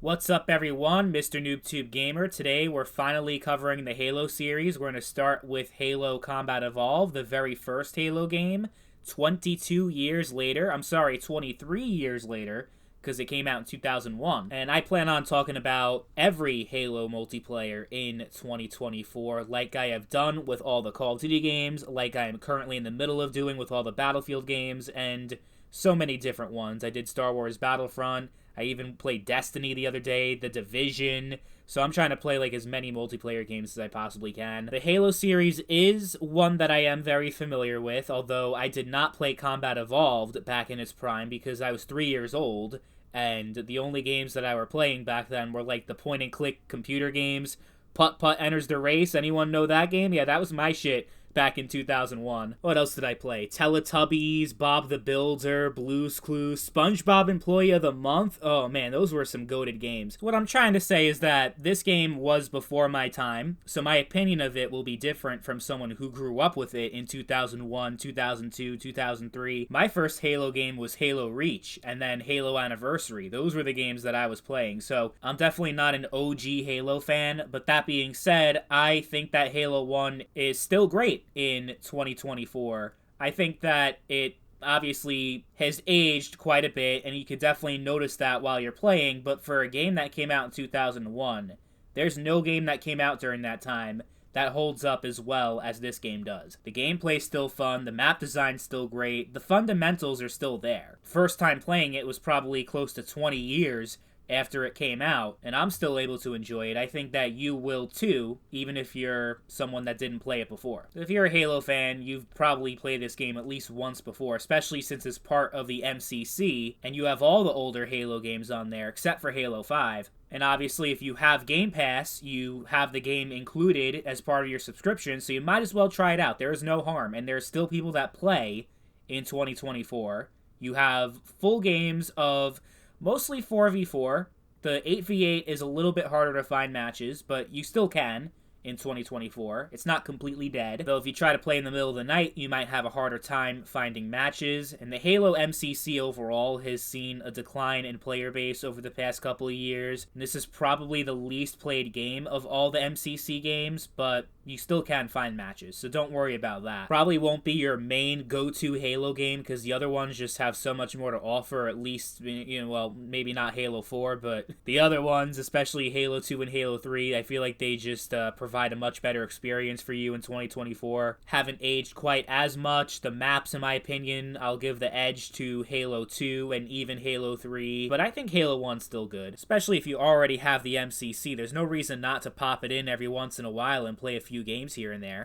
What's up, everyone? Mr. NoobTube Gamer. Today, we're finally covering the Halo series. We're going to start with Halo Combat Evolved, the very first Halo game. 22 years later. I'm sorry, 23 years later, because it came out in 2001. And I plan on talking about every Halo multiplayer in 2024, like I have done with all the Call of Duty games, like I am currently in the middle of doing with all the Battlefield games, and so many different ones. I did Star Wars Battlefront. I even played Destiny the other day, The Division. So I'm trying to play like as many multiplayer games as I possibly can. The Halo series is one that I am very familiar with, although I did not play Combat Evolved back in its prime because I was 3 years old, and the only games that I were playing back then were like the point-and-click computer games. Putt Putt Enters the Race. Anyone know that game? Yeah, that was my shit back in 2001. What else did I play? Teletubbies, Bob the Builder, Blue's Clues, SpongeBob Employee of the Month. Oh man, those were some goated games. What I'm trying to say is that this game was before my time, so my opinion of it will be different from someone who grew up with it in 2001, 2002, 2003. My first Halo game was Halo Reach, and then Halo Anniversary. Those were the games that I was playing, so I'm definitely not an OG Halo fan, but that being said, I think that Halo 1 is still great in 2024. I think that it obviously has aged quite a bit, and you could definitely notice that while you're playing, but for a game that came out in 2001, there's no game that came out during that time that holds up as well as this game does. The gameplay's still fun, the map design's still great, the fundamentals are still there. First time playing it was probably close to 20 years after it came out, and I'm still able to enjoy it. I think that you will too, even if you're someone that didn't play it before. If you're a Halo fan, you've probably played this game at least once before, especially since it's part of the MCC, and you have all the older Halo games on there, except for Halo 5. And obviously, if you have Game Pass, you have the game included as part of your subscription, so you might as well try it out. There is no harm, and there's still people that play in 2024. You have full games of mostly 4v4. The 8v8 is a little bit harder to find matches, but you still can in 2024. It's not completely dead, though if you try to play in the middle of the night, you might have a harder time finding matches. And the Halo MCC overall has seen a decline in player base over the past couple of years. And this is probably the least played game of all the MCC games, but you still can find matches, so don't worry about that. Probably won't be your main go-to Halo game, because the other ones just have so much more to offer, at least, well, maybe not Halo 4, but the other ones, especially Halo 2 and Halo 3, I feel like they just provide a much better experience for you in 2024. Haven't aged quite as much. The maps, in my opinion, I'll give the edge to Halo 2 and even Halo 3, but I think Halo 1's still good, especially if you already have the MCC. There's no reason not to pop it in every once in a while and play a few games here and there.